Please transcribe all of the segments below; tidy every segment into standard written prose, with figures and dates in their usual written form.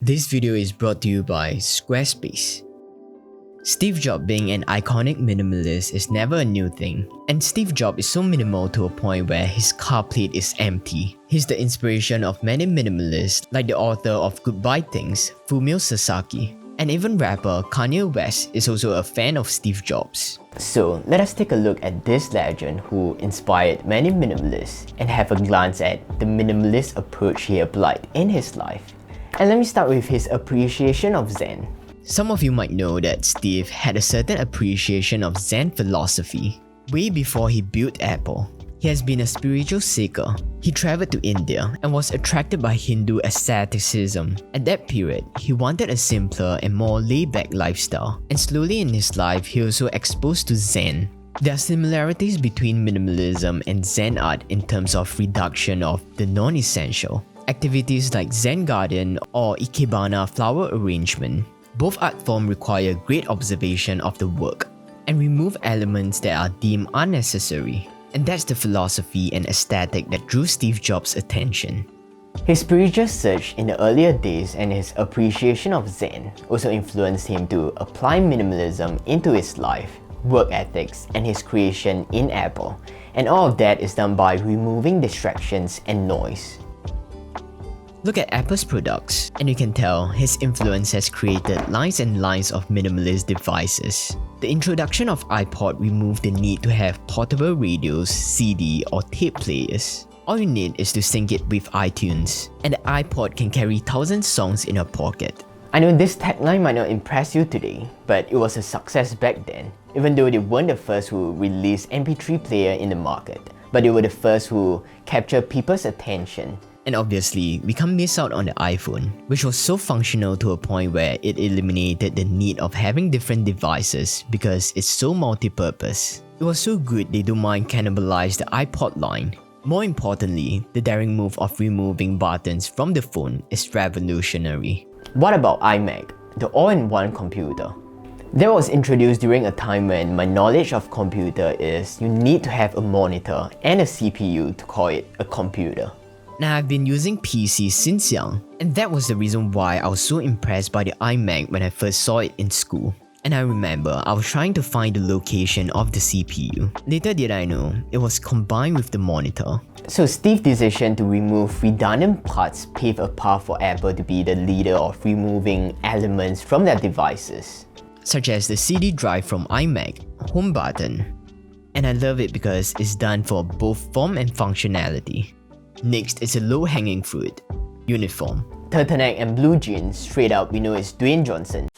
This video is brought to you by Squarespace. Steve Jobs being an iconic minimalist is never a new thing, and Steve Jobs is so minimal to a point where his car plate is empty. He's the inspiration of many minimalists like the author of Goodbye Things, Fumio Sasaki, and even rapper Kanye West is also a fan of Steve Jobs. So let us take a look at this legend who inspired many minimalists and have a glance at the minimalist approach he applied in his life. And let me start with his appreciation of Zen. Some of you might know that Steve had a certain appreciation of Zen philosophy. Way before he built Apple, he has been a spiritual seeker. He traveled to India and was attracted by Hindu asceticism. At that period, he wanted a simpler and more laid-back lifestyle, and slowly in his life he was also exposed to Zen. There are similarities between minimalism and Zen art in terms of reduction of the non-essential. Activities like Zen garden or Ikebana flower arrangement. Both art forms require great observation of the work and remove elements that are deemed unnecessary. And that's the philosophy and aesthetic that drew Steve Jobs' attention. His spiritual search in the earlier days and his appreciation of Zen also influenced him to apply minimalism into his life, work ethics, and his creation in Apple. And all of that is done by removing distractions and noise. Look at Apple's products, and you can tell his influence has created lines and lines of minimalist devices. The introduction of iPod removed the need to have portable radios, CD, or tape players. All you need is to sync it with iTunes, and the iPod can carry 1,000 songs in your pocket. I know this tagline might not impress you today, but it was a success back then, even though they weren't the first who released MP3 player in the market, but they were the first who captured people's attention. And obviously, we can't miss out on the iPhone, which was so functional to a point where it eliminated the need of having different devices because it's so multi-purpose. It was so good they don't mind cannibalize the iPod line. More importantly, the daring move of removing buttons from the phone is revolutionary. What about iMac, the all-in-one computer? That was introduced during a time when my knowledge of computer is you need to have a monitor and a CPU to call it a computer. Now, I've been using PC since young, and that was the reason why I was so impressed by the iMac when I first saw it in school. And I remember I was trying to find the location of the CPU. Later did I know, it was combined with the monitor. So Steve's decision to remove redundant parts paved a path for Apple to be the leader of removing elements from their devices. Such as the CD drive from iMac, home button. And I love it because it's done for both form and functionality. Next is a low-hanging fruit, uniform. Turtleneck and blue jeans, straight up we know it's Dwayne Johnson.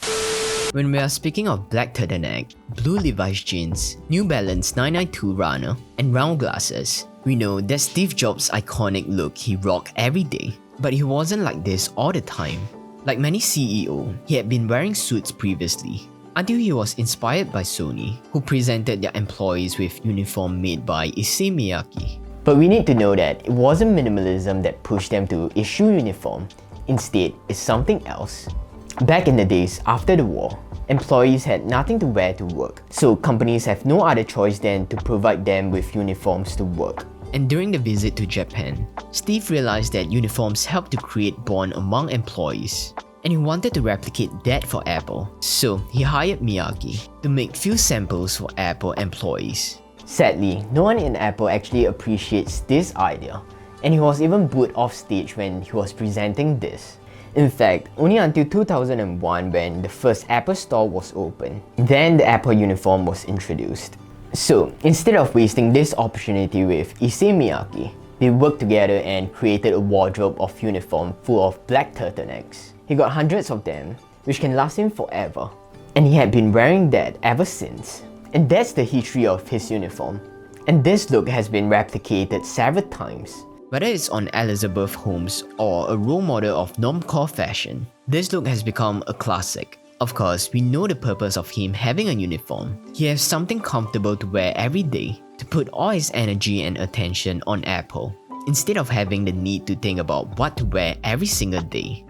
When we are speaking of black turtleneck, blue Levi's jeans, New Balance 992 runner, and round glasses, we know that's Steve Jobs' iconic look he rocked every day. But he wasn't like this all the time. Like many CEOs, he had been wearing suits previously, until he was inspired by Sony, who presented their employees with uniform made by Issey Miyake. But we need to know that it wasn't minimalism that pushed them to issue uniform. Instead, it's something else. Back in the days after the war, employees had nothing to wear to work, so companies have no other choice than to provide them with uniforms to work. And during the visit to Japan, Steve realized that uniforms help to create bond among employees. And he wanted to replicate that for Apple, so he hired Miyake to make few samples for Apple employees. Sadly, no one in Apple actually appreciates this idea, and he was even booed off stage when he was presenting this. In fact, only until 2001 when the first Apple store was opened, then the Apple uniform was introduced. So, instead of wasting this opportunity with Issey Miyake, they worked together and created a wardrobe of uniform full of black turtlenecks. He got hundreds of them, which can last him forever, and he had been wearing that ever since. And that's the history of his uniform. And this look has been replicated several times. Whether it's on Elizabeth Holmes or a role model of normcore fashion, this look has become a classic. Of course, we know the purpose of him having a uniform. He has something comfortable to wear every day, to put all his energy and attention on Apple, instead of having the need to think about what to wear every single day.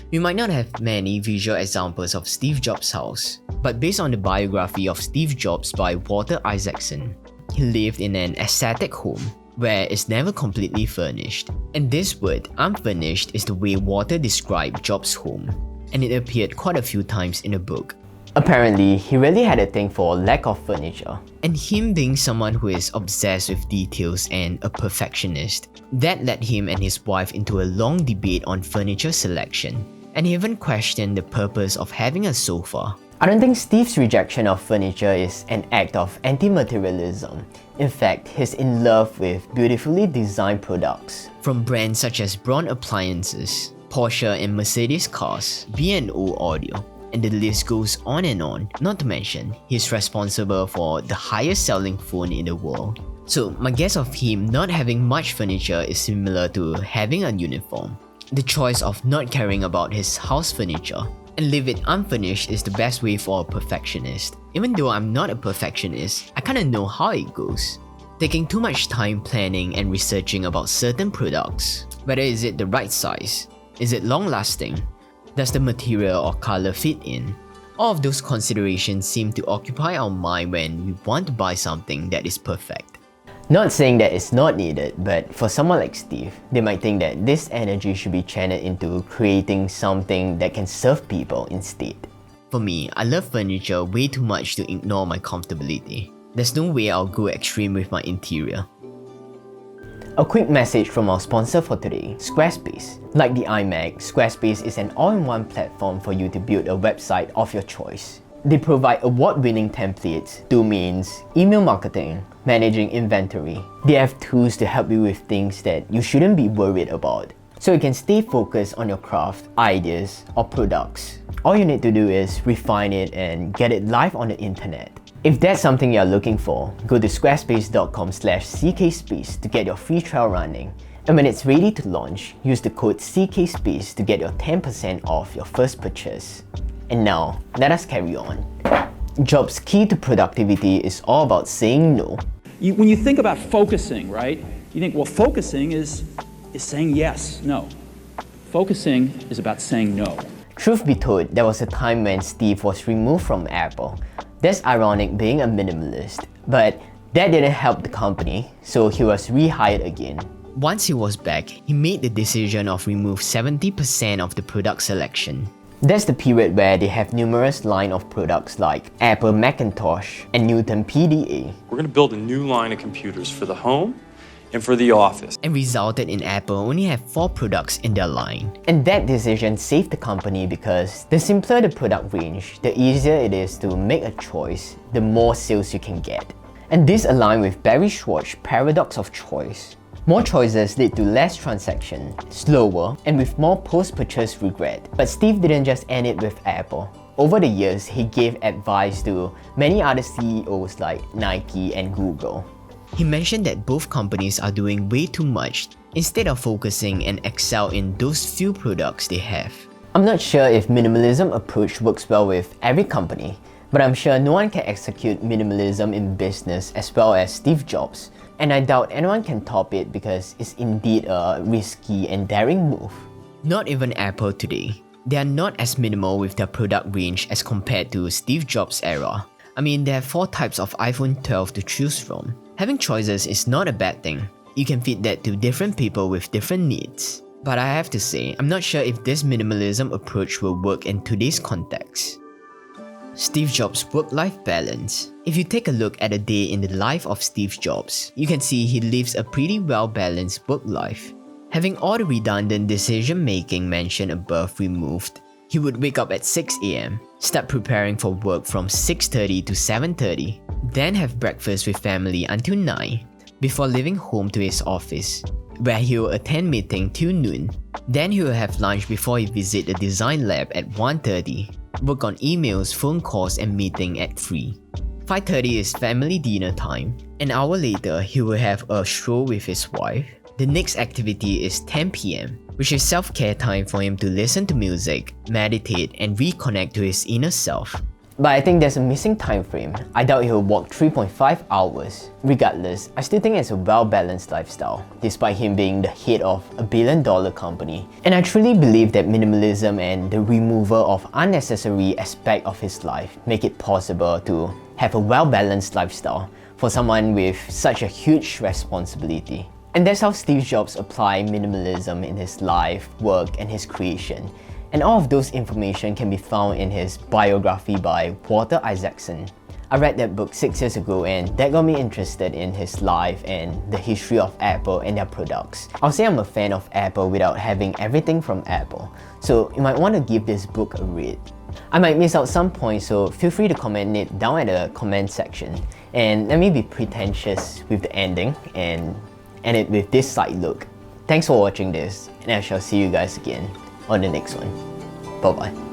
We might not have many visual examples of Steve Jobs' house, but based on the biography of Steve Jobs by Walter Isaacson, he lived in an aesthetic home. where it's never completely furnished. And this word, unfurnished, is the way Walter described Jobs' home, and it appeared quite a few times in the book. Apparently, he really had a thing for lack of furniture. And him being someone who is obsessed with details and a perfectionist, that led him and his wife into a long debate on furniture selection, and he even questioned the purpose of having a sofa. I don't think Steve's rejection of furniture is an act of anti-materialism. In fact, he's in love with beautifully designed products. From brands such as Braun Appliances, Porsche and Mercedes cars, B&O Audio, and the list goes on and on. Not to mention, he's responsible for the highest selling phone in the world. So my guess of him not having much furniture is similar to having a uniform. The choice of not caring about his house furniture and leave it unfurnished is the best way for a perfectionist. Even though I'm not a perfectionist, I kinda know how it goes. Taking too much time planning and researching about certain products. Whether is it the right size? Is it long lasting? Does the material or color fit in? All of those considerations seem to occupy our mind when we want to buy something that is perfect. Not saying that it's not needed, but for someone like Steve, they might think that this energy should be channeled into creating something that can serve people instead. For me, I love furniture way too much to ignore my comfortability. There's no way I'll go extreme with my interior. A quick message from our sponsor for today, Squarespace. Like the iMac, Squarespace is an all-in-one platform for you to build a website of your choice. They provide award-winning templates, domains, email marketing, managing inventory. They have tools to help you with things that you shouldn't be worried about, so you can stay focused on your craft, ideas, or products. All you need to do is refine it and get it live on the internet. If that's something you're looking for, go to squarespace.com/ckspace to get your free trial running. And when it's ready to launch, use the code CKSpace to get your 10% off your first purchase. And now, let us carry on. Jobs' key to productivity is all about saying no. When you think about focusing, right? You think, well, focusing is saying yes, no. Focusing is about saying no. Truth be told, there was a time when Steve was removed from Apple. That's ironic being a minimalist, but that didn't help the company, so he was rehired again. Once he was back, he made the decision of remove 70% of the product selection. That's the period where they have numerous line of products like Apple Macintosh and Newton PDA. We're going to build a new line of computers for the home and for the office. And resulted in Apple only have 4 products in their line. And that decision saved the company because the simpler the product range, the easier it is to make a choice, the more sales you can get. And this aligns with Barry Schwartz's paradox of choice. More choices lead to less transaction, slower, and with more post-purchase regret. But Steve didn't just end it with Apple. Over the years, he gave advice to many other CEOs like Nike and Google. He mentioned that both companies are doing way too much instead of focusing and excel in those few products they have. I'm not sure if minimalism approach works well with every company, but I'm sure no one can execute minimalism in business as well as Steve Jobs. And I doubt anyone can top it because it's indeed a risky and daring move. Not even Apple today. They are not as minimal with their product range as compared to Steve Jobs' era. I mean, there are 4 types of iPhone 12 to choose from. Having choices is not a bad thing. You can fit that to different people with different needs. But I have to say, I'm not sure if this minimalism approach will work in today's context. Steve Jobs' work-life balance. If you take a look at a day in the life of Steve Jobs, you can see he lives a pretty well-balanced work life. Having all the redundant decision-making mentioned above removed, he would wake up at 6 AM, start preparing for work from 6:30 to 7:30, then have breakfast with family until 9, before leaving home to his office, where he will attend meeting till noon. Then he will have lunch before he visit the design lab at 1:30, work on emails, phone calls and meeting at 3. 5:30 is family dinner time. An hour later, he will have a stroll with his wife. The next activity is 10 PM, which is self-care time for him to listen to music, meditate and reconnect to his inner self. But I think there's a missing time frame. I doubt he'll walk 3.5 hours. Regardless, I still think it's a well-balanced lifestyle, despite him being the head of a billion-dollar company. And I truly believe that minimalism and the removal of unnecessary aspects of his life make it possible to have a well-balanced lifestyle for someone with such a huge responsibility. And that's how Steve Jobs applied minimalism in his life, work, and his creation. And all of those information can be found in his biography by Walter Isaacson. I read that book 6 years ago and that got me interested in his life and the history of Apple and their products. I'll say I'm a fan of Apple without having everything from Apple, so you might want to give this book a read. I might miss out some points, so feel free to comment it down at the comment section. And let me be pretentious with the ending and end it with this side look. Thanks for watching this, and I shall see you guys again on the next one. Bye bye.